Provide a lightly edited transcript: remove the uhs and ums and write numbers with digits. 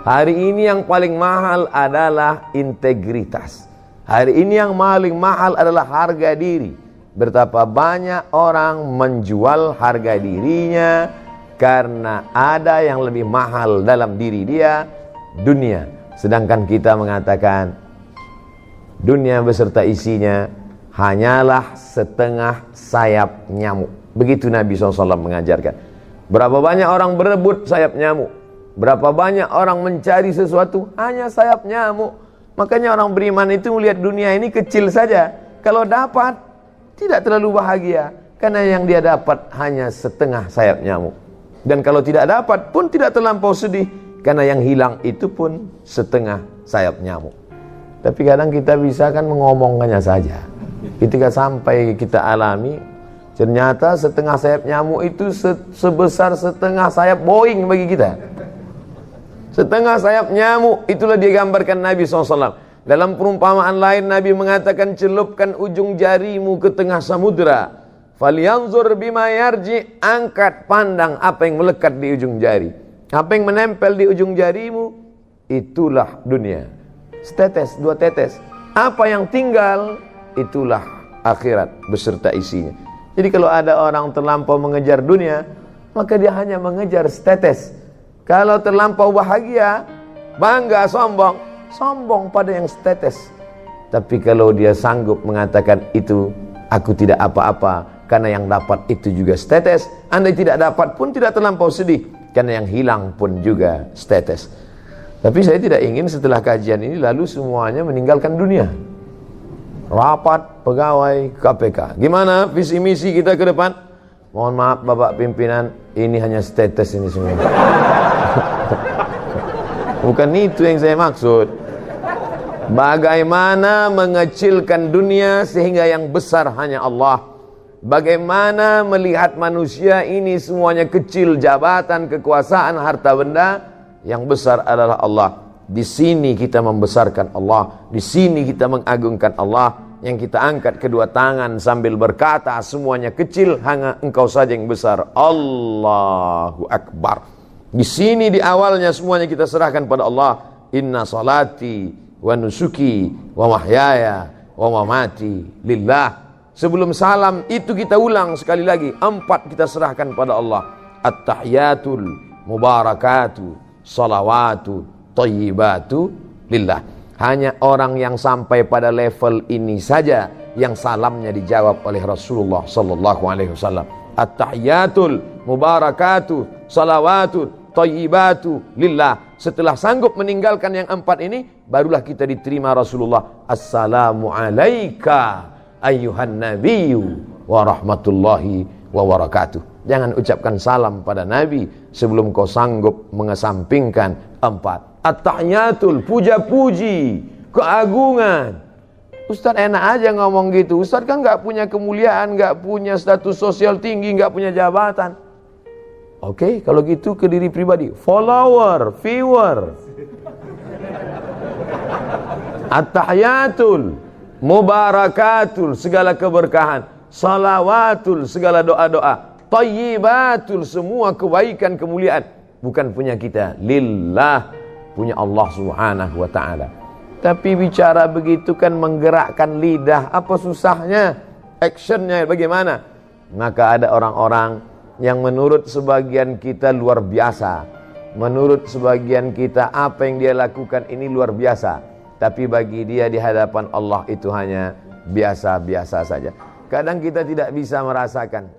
Hari ini yang paling mahal adalah integritas. Hari ini yang paling mahal adalah harga diri. Betapa banyak orang menjual harga dirinya karena ada yang lebih mahal dalam diri dia, dunia. Sedangkan kita mengatakan dunia beserta isinya hanyalah setengah sayap nyamuk. Begitu Nabi SAW mengajarkan. Berapa banyak orang berebut sayap nyamuk, berapa banyak orang mencari sesuatu hanya sayap nyamuk. Makanya orang beriman itu melihat dunia ini kecil saja. Kalau dapat, tidak terlalu bahagia, karena yang dia dapat hanya setengah sayap nyamuk. Dan kalau tidak dapat pun tidak terlampau sedih, karena yang hilang itu pun setengah sayap nyamuk. Tapi kadang kita bisa kan mengomongkannya saja. Ketika sampai kita alami, ternyata setengah sayap nyamuk itu sebesar setengah sayap Boeing bagi kita. Setengah sayap nyamuk, itulah digambarkan Nabi SAW. Dalam perumpamaan lain Nabi mengatakan, celupkan ujung jarimu ke tengah samudera, falyanzur bima yarji, angkat pandang apa yang melekat di ujung jari. Apa yang menempel di ujung jarimu, itulah dunia. Setetes, dua tetes. Apa yang tinggal, itulah akhirat beserta isinya. Jadi kalau ada orang terlampau mengejar dunia, maka dia hanya mengejar setetes. Kalau terlampau bahagia, bangga, sombong pada yang setetes. Tapi kalau dia sanggup mengatakan itu, aku tidak apa-apa, karena yang dapat itu juga setetes. Andai tidak dapat pun tidak terlampau sedih, karena yang hilang pun juga setetes. Tapi saya tidak ingin setelah kajian ini lalu semuanya meninggalkan dunia. Rapat pegawai KPK, gimana visi misi kita ke depan? Mohon maaf Bapak pimpinan, ini hanya status ini semua. Bukan itu yang saya maksud. Bagaimana mengecilkan dunia sehingga yang besar hanya Allah. Bagaimana melihat manusia ini semuanya kecil, jabatan, kekuasaan, harta benda, yang besar adalah Allah. Di sini kita membesarkan Allah, di sini kita mengagungkan Allah. Yang kita angkat kedua tangan sambil berkata, semuanya kecil, hanya Engkau saja yang besar. Allahu Akbar. Di sini di awalnya semuanya kita serahkan pada Allah. Inna salati wa nusuki wa mahyaya wa mamati lillah. Sebelum salam itu kita ulang sekali lagi, 4 kita serahkan pada Allah. At-tahiyatul mubarakatu salawatu thayyibatu lillah. Hanya orang yang sampai pada level ini saja yang salamnya dijawab oleh Rasulullah sallallahu alaihi wasallam. At-tahiyatul mubarakatu salawatu thayyibatu lillah. Setelah sanggup meninggalkan yang 4 ini, barulah kita diterima Rasulullah. Assalamu alayka ayyuhan nabiyyu wa rahmatullahi wa barakatuh. Jangan ucapkan salam pada Nabi sebelum kau sanggup mengesampingkan 4. At-tahiyatul, puja-puji, keagungan. Ustaz enak aja ngomong gitu. Ustaz kan gak punya kemuliaan, gak punya status sosial tinggi, gak punya jabatan. Oke, kalau gitu ke diri pribadi, follower, viewer. At-tahiyatul mubarakatul, segala keberkahan. Salawatul, segala doa-doa. Thayyibatul, semua kebaikan, kemuliaan. Bukan punya kita, lillah, punya Allah subhanahu wa ta'ala. Tapi bicara begitu kan menggerakkan lidah. Apa susahnya? Actionnya bagaimana? Maka ada orang-orang yang menurut sebagian kita luar biasa. Menurut sebagian kita apa yang dia lakukan ini luar biasa. Tapi bagi dia di hadapan Allah itu hanya biasa-biasa saja. Kadang kita tidak bisa merasakan